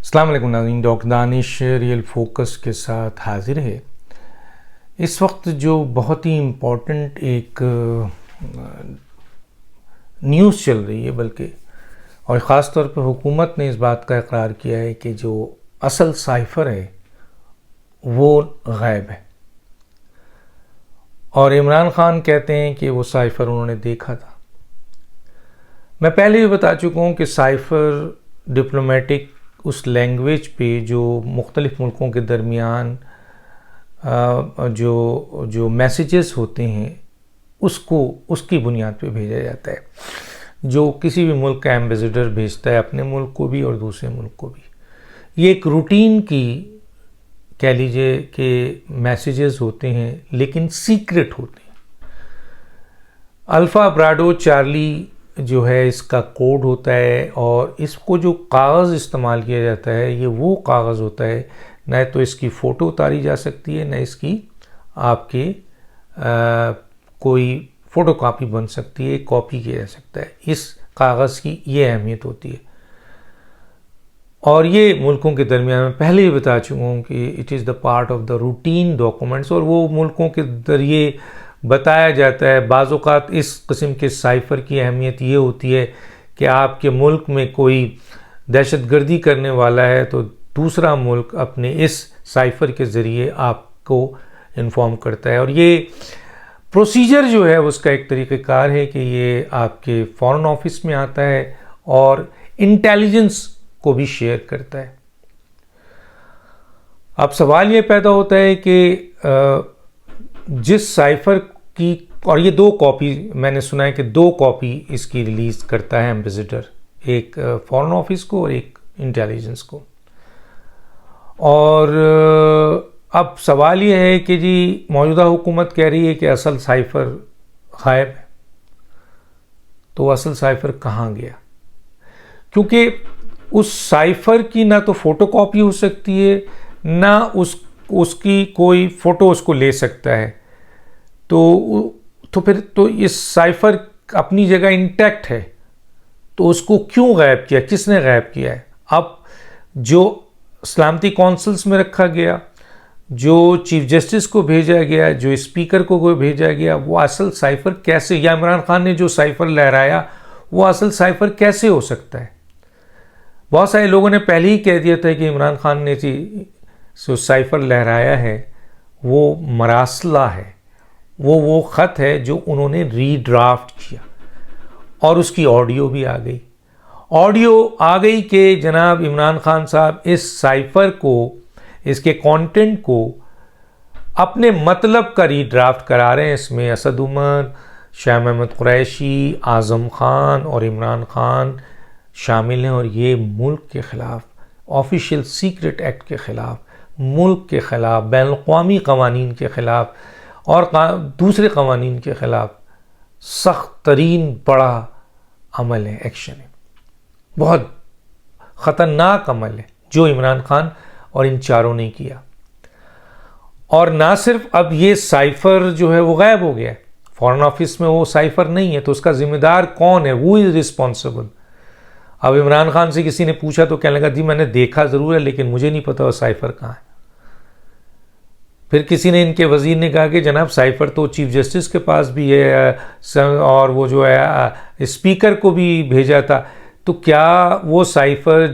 अस्सलाम वालेकुम नाज़रीन, डॉक्टर दानिश रियल फोकस के साथ हाजिर है। इस वक्त जो बहुत ही इम्पोर्टेंट एक न्यूज़ चल रही है, बल्कि और ख़ास तौर पर हुकूमत ने इस बात का इकरार किया है कि जो असल साइफ़र है वो गायब है, और इमरान खान कहते हैं कि वो साइफ़र उन्होंने देखा था। मैं पहले भी बता चुका हूँ कि साइफ़र डिप्लोमेटिक उस लैंग्वेज पे जो मुख्तलिफ़ मुल्कों के दरमियान जो मैसेजेस होते हैं उसकी बुनियाद पे भेजा जाता है, जो किसी भी मुल्क का एम्बेसडर भेजता है अपने मुल्क को भी और दूसरे मुल्क को भी। ये एक रूटीन की कह लीजिए कि मैसेजेस होते हैं, लेकिन सीक्रेट होते हैं। अल्फ़ा ब्राडो चार्ली जो है इसका कोड होता है, और इसको जो कागज़ इस्तेमाल किया जाता है ये वो कागज़ होता है, न तो इसकी फ़ोटो उतारी जा सकती है, न इसकी आपके कोई फ़ोटो कापी बन सकती है, कॉपी किया जा सकता है। इस कागज़ की ये अहमियत होती है, और ये मुल्कों के दरमियान में पहले ही बता चुका हूँ कि it is the part of the routine documents, और वो मुल्कों के ज़रिए बताया जाता है। बाज़ औक़ात इस किस्म के साइफ़र की अहमियत ये होती है कि आपके मुल्क में कोई दहशतगर्दी करने वाला है तो दूसरा मुल्क अपने इस साइफ़र के ज़रिए आपको इन्फॉर्म करता है, और ये प्रोसीजर जो है उसका एक तरीक़ेकार है कि ये आपके फ़ॉरेन ऑफिस में आता है और इंटेलिजेंस को भी शेयर करता है। अब सवाल ये पैदा होता है कि जिस साइफ़र की, और ये 2 कॉपी मैंने सुना है कि 2 कॉपी इसकी रिलीज़ करता है एम्बेसडर, एक फ़ॉरेन ऑफिस को और एक इंटेलिजेंस को। और अब सवाल ये है कि जी मौजूदा हुकूमत कह रही है कि असल साइफ़र गायब है, तो असल साइफ़र कहाँ गया? क्योंकि उस साइफ़र की ना तो फ़ोटो कॉपी हो सकती है, ना उसकी कोई फ़ोटो उसको ले सकता है, तो फिर तो इस साइफ़र अपनी जगह इंटैक्ट है, तो उसको क्यों गायब किया, किसने गायब किया है? अब जो सलामती काउंसिल्स में रखा गया, जो चीफ जस्टिस को भेजा गया, जो स्पीकर को भेजा गया, वो असल साइफ़र कैसे, या इमरान खान ने जो साइफ़र लहराया वो असल साइफ़र कैसे हो सकता है? बहुत सारे लोगों ने पहले ही कह दिया था कि इमरान खान ने जो साइफ़र लहराया है वो मरासला है, वो ख़त है जो उन्होंने रीड्राफ्ट किया, और उसकी ऑडियो भी आ गई कि जनाब इमरान खान साहब इस साइफ़र को, इसके कंटेंट को अपने मतलब का रीड्राफ्ट करा रहे हैं। इसमें असद उमर, शाह महमूद कुरैशी, आज़म खान और इमरान खान शामिल हैं, और ये मुल्क के ख़िलाफ़, ऑफिशियल सीक्रेट एक्ट के ख़िलाफ़, मुल्क के ख़िलाफ़, बैनुल-अक़वामी क़वानीन के ख़िलाफ़ और दूसरे क़वानीन के ख़िलाफ़ सख्त तरीन बड़ा अमल है, एक्शन है, बहुत ख़तरनाक अमल है जो इमरान खान और इन चारों ने किया। और ना सिर्फ अब ये साइफ़र जो है वो गायब हो गया है, फ़ॉरेन ऑफिस में वो साइफ़र नहीं है, तो उसका ज़िम्मेदार कौन है? वो इज़ रिस्पॉन्सिबल। अब इमरान खान से किसी ने पूछा तो कहने लगा जी मैंने देखा ज़रूर है, लेकिन मुझे नहीं पता वो साइफ़र कहाँ है। फिर किसी ने, इनके वज़ीर ने कहा कि जनाब साइफ़र तो चीफ जस्टिस के पास भी है, और वो जो है स्पीकर को भी भेजा था, तो क्या वो साइफ़र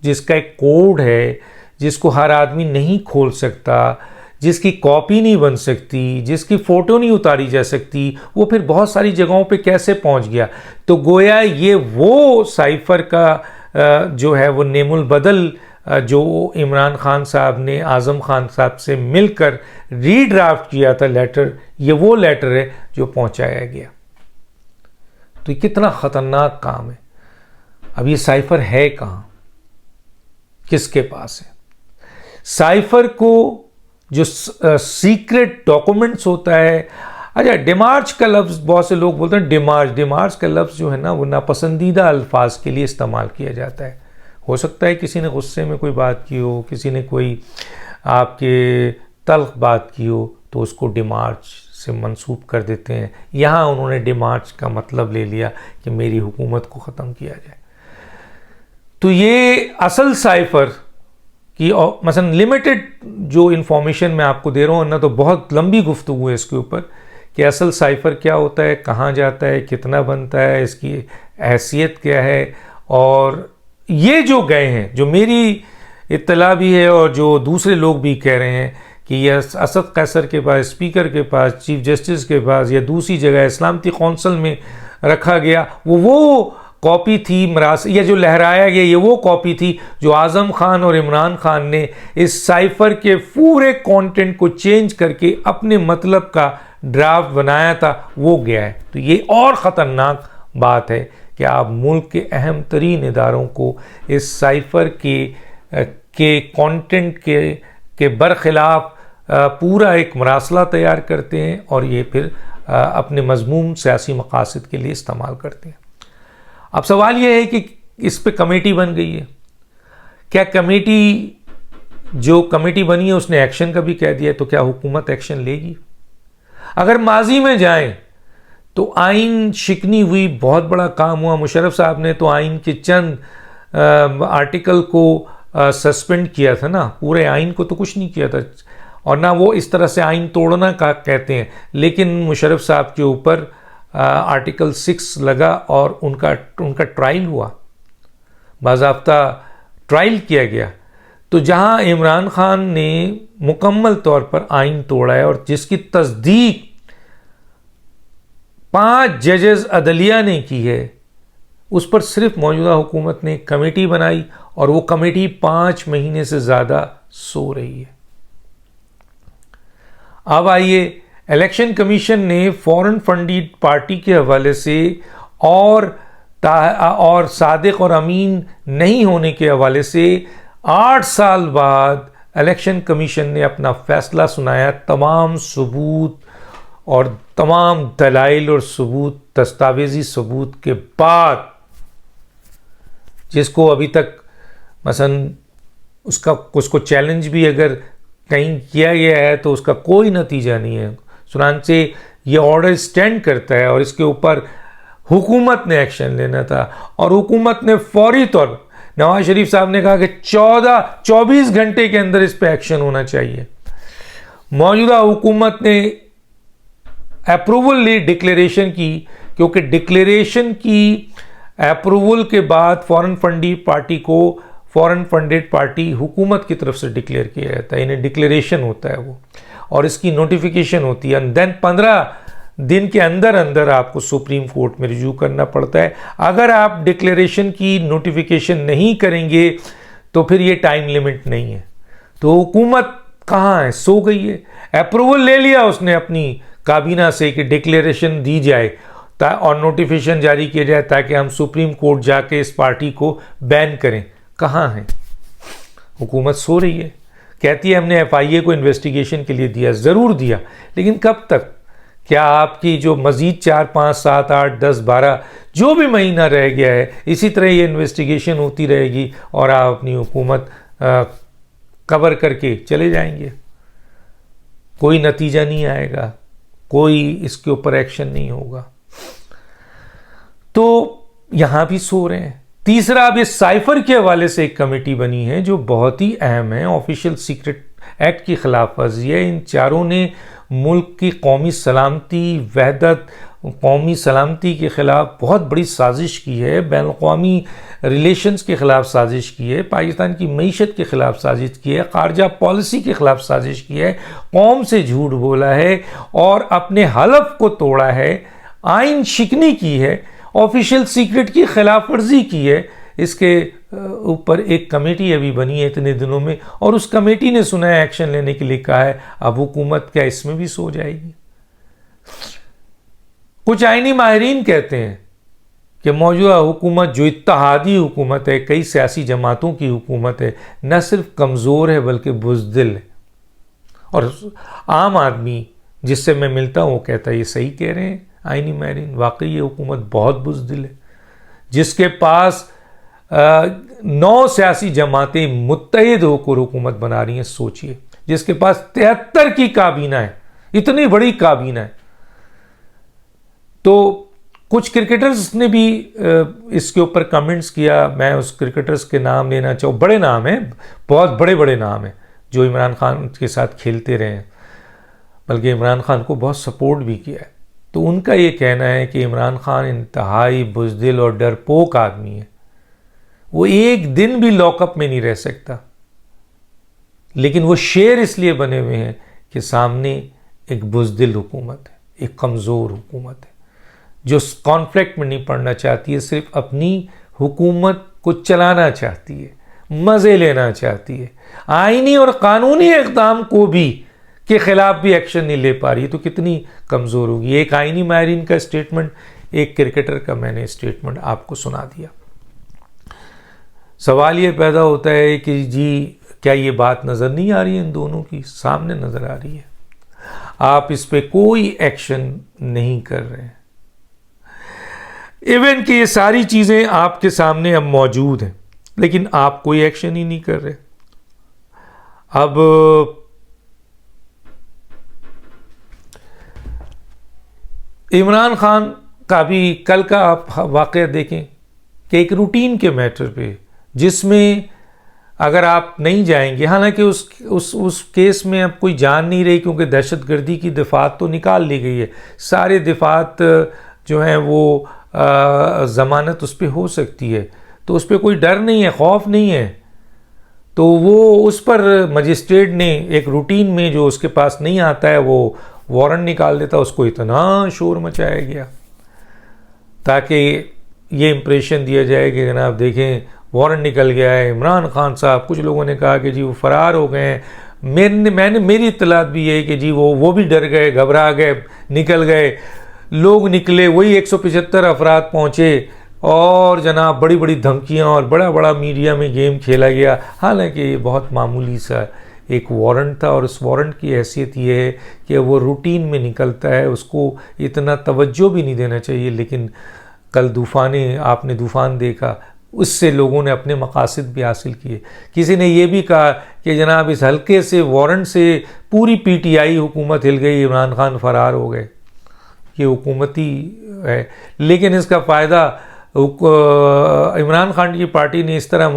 जिसका एक कोड है, जिसको हर आदमी नहीं खोल सकता, जिसकी कॉपी नहीं बन सकती, जिसकी फ़ोटो नहीं उतारी जा सकती, वो फिर बहुत सारी जगहों पे कैसे पहुंच गया? तो गोया ये वो साइफ़र का जो है वो नेमुल बदल जो इमरान खान साहब ने आज़म खान साहब से मिलकर रीड्राफ्ट किया था लेटर, ये वो लेटर है जो पहुंचाया गया। तो ये कितना ख़तरनाक काम है। अब ये साइफ़र है कहाँ, किसके पास है? साइफ़र को जो सीक्रेट डॉक्यूमेंट्स होता है, अच्छा डिमार्च का लफ्ज़ बहुत से लोग बोलते हैं, डिमार्च का लफ्ज़ जो है ना वो नापसंदीदा अल्फाज के लिए इस्तेमाल किया जाता है। हो सकता है किसी ने गुस्से में कोई बात की हो, किसी ने कोई आपके तल्ख बात की हो, तो उसको डिमार्च से मंसूब कर देते हैं। यहाँ उन्होंने डिमार्च का मतलब ले लिया कि मेरी हुकूमत को ख़त्म किया जाए। तो ये असल साइफ़र कि मसलन लिमिटेड जो इन्फॉर्मेशन मैं आपको दे रहा हूँ ना, तो बहुत लंबी गुफ्तगू है इसके ऊपर कि असल साइफ़र क्या होता है, कहाँ जाता है, कितना बनता है, इसकी हैसियत क्या है। और ये जो गए हैं, जो मेरी इत्तला भी है और जो दूसरे लोग भी कह रहे हैं कि यह असद कैसर के पास, स्पीकर के पास, चीफ जस्टिस के पास या दूसरी जगह इस्लामती कौंसिल में रखा गया, वो कॉपी थी मरास, या जो लहराया गया ये वो कॉपी थी जो आज़म खान और इमरान खान ने इस साइफ़र के पूरे कंटेंट को चेंज करके अपने मतलब का ड्राफ्ट बनाया था, वो गया है। तो ये और ख़तरनाक बात है कि आप मुल्क के अहम तरीन इदारों को इस साइफ़र के कंटेंट के बरखिलाफ पूरा एक मरासला तैयार करते हैं और ये फिर अपने मज़मूम सियासी मकासद के लिए इस्तेमाल करते हैं। अब सवाल ये है कि इस पे कमेटी बन गई है, क्या जो कमेटी बनी है उसने एक्शन का भी कह दिया है, तो क्या हुकूमत एक्शन लेगी? अगर माजी में जाएं तो आइन शिकनी हुई, बहुत बड़ा काम हुआ। मुशर्रफ साहब ने तो आइन के चंद आर्टिकल को सस्पेंड किया था ना, पूरे आइन को तो कुछ नहीं किया था, और ना वो इस तरह से आइन तोड़ना का कहते हैं। लेकिन मुशर्रफ साहब के ऊपर आर्टिकल 6 लगा और उनका ट्रायल हुआ, बाज़ाब्ता ट्रायल किया गया। तो जहां इमरान खान ने मुकम्मल तौर पर आइन तोड़ा है और जिसकी तस्दीक 5 जजेस अदलिया ने की है, उस पर सिर्फ मौजूदा हुकूमत ने कमेटी बनाई और वो कमेटी 5 महीने से ज़्यादा सो रही है। अब आइए, इलेक्शन कमीशन ने फॉरेन फंडेड पार्टी के हवाले से और सादिक और अमीन नहीं होने के हवाले से 8 साल बाद इलेक्शन कमीशन ने अपना फैसला सुनाया, तमाम सबूत और तमाम दलाइल और सबूत, दस्तावेजी सबूत के बाद, जिसको अभी तक मसलन उसको चैलेंज भी अगर कहीं किया गया है तो उसका कोई नतीजा नहीं है। चुनांचे ये ऑर्डर स्टैंड करता है और इसके ऊपर हुकूमत ने एक्शन लेना था और हुकूमत ने फौरी तौर पर, नवाज शरीफ साहब ने कहा कि 24 घंटे के अंदर इस पर एक्शन होना चाहिए। मौजूदा हुकूमत ने अप्रूवल ली डिक्लेरेशन की, क्योंकि डिक्लेरेशन की अप्रूवल के बाद फॉरेन फंडेड पार्टी हुकूमत की तरफ से डिक्लेयर किया जाता है, इन्हें डिक्लेरेशन होता है वो, और इसकी नोटिफिकेशन होती है। देन 15 दिन के अंदर अंदर आपको सुप्रीम कोर्ट में रिव्यू करना पड़ता है। अगर आप डिक्लेरेशन की नोटिफिकेशन नहीं करेंगे तो फिर ये टाइम लिमिट नहीं है। तो हुकूमत कहाँ है? सो गई है। अप्रूवल ले लिया उसने अपनी काबीना से कि डिक्लेरेशन दी जाए और नोटिफिकेशन जारी किया जाए ताकि हम सुप्रीम कोर्ट जाके इस पार्टी को बैन करें। कहाँ है हुकूमत? सो रही है। कहती है हमने FIA को इन्वेस्टिगेशन के लिए दिया, ज़रूर दिया, लेकिन कब तक? क्या आपकी जो मज़ीद 4, 5, 7, 8, 10, 12 जो भी महीना रह गया है, इसी तरह ये इन्वेस्टिगेशन होती रहेगी और आप अपनी हुकूमत कवर करके चले जाएंगे? कोई नतीजा नहीं आएगा, कोई इसके ऊपर एक्शन नहीं होगा। तो यहाँ भी सो रहे हैं। तीसरा, अब इस साइफर के हवाले से एक कमेटी बनी है जो बहुत ही अहम है, ऑफिशियल सीक्रेट एक्ट की खिलाफ वर्जी है। इन चारों ने मुल्क की कौमी सलामती, वहदत, कौमी सलामती के ख़िलाफ़ बहुत बड़ी साजिश की है, बैन अक़वामी रिलेशंस के ख़िलाफ़ साजिश की है, पाकिस्तान की मईशत के ख़िलाफ़ साजिश की है, ख़ारजा पॉलिसी के ख़िलाफ़ साजिश की है, कौम से झूठ बोला है और अपने हलफ को तोड़ा है, आइन शिकनी की है, ऑफिशियल सीक्रेट की खिलाफ वर्जी की है। इसके ऊपर एक कमेटी अभी बनी है इतने दिनों में, और उस कमेटी ने सुना है एक्शन लेने के लिए कहा है। अब हुकूमत क्या इसमें भी सो जाएगी? कुछ आईनी माहिरीन कहते हैं कि मौजूदा हुकूमत जो इत्तेहादी हुकूमत है, कई सियासी जमातों की हुकूमत है, न सिर्फ कमज़ोर है बल्कि बुज़दिल है। और आम आदमी जिससे मैं मिलता हूँ वो कहता है ये सही कह रहे हैं आईनी माहिरीन, वाकई ये हुकूमत बहुत बुज़दिल है। जिसके पास 9 सियासी जमातें मुत्तहिद होकर हुकूमत बना रही हैं, सोचिए, जिसके पास 73 की काबीना है, इतनी बड़ी काबीना है। तो कुछ क्रिकेटर्स ने भी इसके ऊपर कमेंट्स किया। मैं उस क्रिकेटर्स के नाम लेना चाहूँ, बड़े नाम हैं, बहुत बड़े बड़े नाम हैं जो इमरान खान के साथ खेलते रहे हैं, बल्कि इमरान खान को बहुत सपोर्ट भी किया है। तो उनका ये कहना है कि इमरान खान इंतहाई बुज़दिल और डरपोक आदमी है, वो एक दिन भी लॉकअप में नहीं रह सकता, लेकिन वो शेर इसलिए बने हुए हैं कि सामने एक बुज़दिल हुकूमत है, एक कमज़ोर हुकूमत है जो कॉन्फ्लिक्ट में नहीं पड़ना चाहती है, सिर्फ अपनी हुकूमत को चलाना चाहती है, मज़े लेना चाहती है, आईनी और कानूनी इक़दाम को भी के ख़िलाफ़ भी एक्शन नहीं ले पा रही, तो कितनी कमज़ोर होगी। एक आईनी माहिरीन का स्टेटमेंट, एक क्रिकेटर का मैंने स्टेटमेंट आपको सुना दिया। सवाल ये पैदा होता है कि जी क्या ये बात नज़र नहीं आ रही है, इन दोनों की सामने नज़र आ रही है, आप इस पे कोई एक्शन नहीं कर रहे हैं। इवन कि ये सारी चीज़ें आपके सामने अब मौजूद हैं, लेकिन आप कोई एक्शन ही नहीं कर रहे। अब इमरान खान का भी कल का आप वाक़या देखें कि एक रूटीन के मैटर पे, जिसमें अगर आप नहीं जाएंगे, हालांकि उस केस में अब कोई जान नहीं रही क्योंकि दहशतगर्दी की दफ़ात तो निकाल ली गई है, सारे दफ़ात जो हैं वो ज़मानत उस पर हो सकती है, तो उस पर कोई डर नहीं है, खौफ नहीं है। तो वो उस पर मजिस्ट्रेट ने एक रूटीन में जो उसके पास नहीं आता है वो वारंट निकाल देता। उसको इतना शोर मचाया गया ताकि ये इम्प्रेशन दिया जाए कि जनाब देखें वारंट निकल गया है, इमरान खान साहब। कुछ लोगों ने कहा कि जी वो फ़रार हो गए हैं। मेरी इत्तलात भी है कि जी वो भी डर गए, घबरा गए, निकल गए। लोग निकले, वही 175 अफराद पहुँचे और जनाब बड़ी बड़ी धमकियाँ और बड़ा बड़ा मीडिया में गेम खेला गया। हालांकि ये बहुत मामूली सा एक वारंट था और उस वारंट की हैसियत ये है कि वो रूटीन में निकलता है, उसको इतना तवज्जो भी नहीं देना चाहिए। लेकिन कल आपने तूफ़ान देखा, उससे लोगों ने अपने मकासद भी हासिल किए। किसी ने यह भी कहा कि जनाब इस हल्के से वारंट से पूरी पीटीआई हुकूमत हिल गई, इमरान खान फ़रार हो गए। ये हुकूमती है, लेकिन इसका फ़ायदा इमरान खान की पार्टी ने इस तरह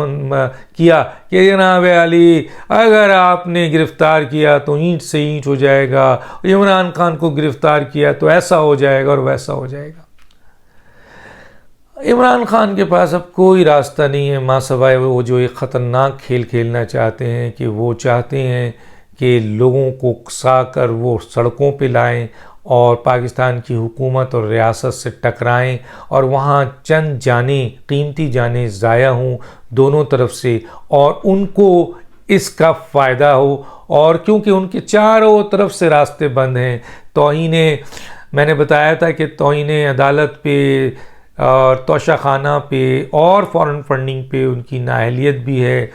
किया कि जनाब अली अगर आपने गिरफ़्तार किया तो ईंट से ईंट हो जाएगा, इमरान खान को गिरफ़्तार किया तो ऐसा हो जाएगा और वैसा हो जाएगा। इमरान खान के पास अब कोई रास्ता नहीं है माँ सवाए वो जो एक ख़तरनाक खेल खेलना चाहते हैं कि वो चाहते हैं कि लोगों को उकसा कर वो सड़कों पे लाएं और पाकिस्तान की हुकूमत और रियासत से टकराएं और वहाँ चंद जानें, कीमती जानें ज़ाया हों दोनों तरफ से, और उनको इसका फ़ायदा हो। और क्योंकि उनके चारों तरफ से रास्ते बंद हैं, मैंने बताया था कि तौहीन अदालत पे और तोशाखाना पे और फॉरेन फंडिंग पे उनकी नाअहलियत भी है।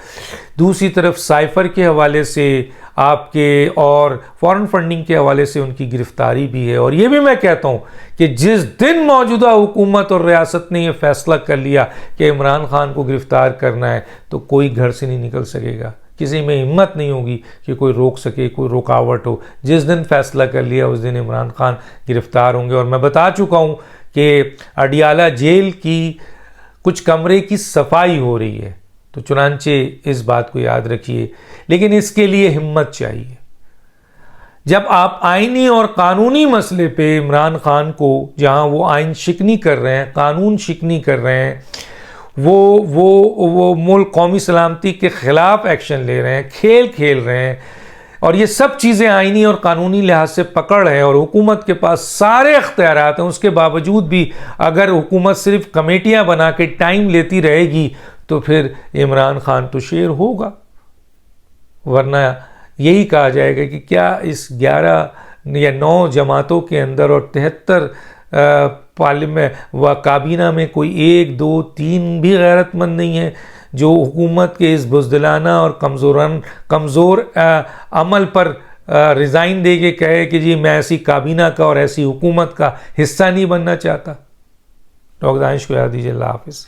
दूसरी तरफ साइफ़र के हवाले से आपके और फॉरेन फंडिंग के हवाले से उनकी गिरफ़्तारी भी है। और ये भी मैं कहता हूँ कि जिस दिन मौजूदा हुकूमत और रियासत ने यह फ़ैसला कर लिया कि इमरान खान को गिरफ़्तार करना है तो कोई घर से नहीं निकल सकेगा, किसी में हिम्मत नहीं होगी कि कोई रोक सके, कोई रुकावट हो। जिस दिन फ़ैसला कर लिया उस दिन इमरान खान गिरफ़्तार होंगे। और मैं बता चुका हूँ कि अडियाला जेल की कुछ कमरे की सफाई हो रही है, तो चुनांचे इस बात को याद रखिए। लेकिन इसके लिए हिम्मत चाहिए। जब आप आईनी और कानूनी मसले पे इमरान खान को, जहां वो आइन शिकनी कर रहे हैं, कानून शिकनी कर रहे हैं, वो मुल्क कौमी सलामती के ख़िलाफ़ एक्शन ले रहे हैं, खेल खेल रहे हैं, और ये सब चीज़ें आईनी और कानूनी लिहाज से पकड़ है और हुकूमत के पास सारे इख्तियारात हैं, उसके बावजूद भी अगर हुकूमत सिर्फ कमेटियां बना के टाइम लेती रहेगी तो फिर इमरान खान तो शेर होगा। वरना यही कहा जाएगा कि क्या इस 11 या 9 जमातों के अंदर और 73 पार्लियामेंट व काबीना में कोई 1, 2, 3 भी गैरतमंद नहीं है जो हुकूमत के इस बुज़दिलाना और कमज़ोर अमल पर रिज़ाइन दे के कहे कि जी मैं ऐसी काबीना का और ऐसी हुकूमत का हिस्सा नहीं बनना चाहता। डॉक्टर दानिश को याद दीजिए। अल्लाह हाफ़िज़।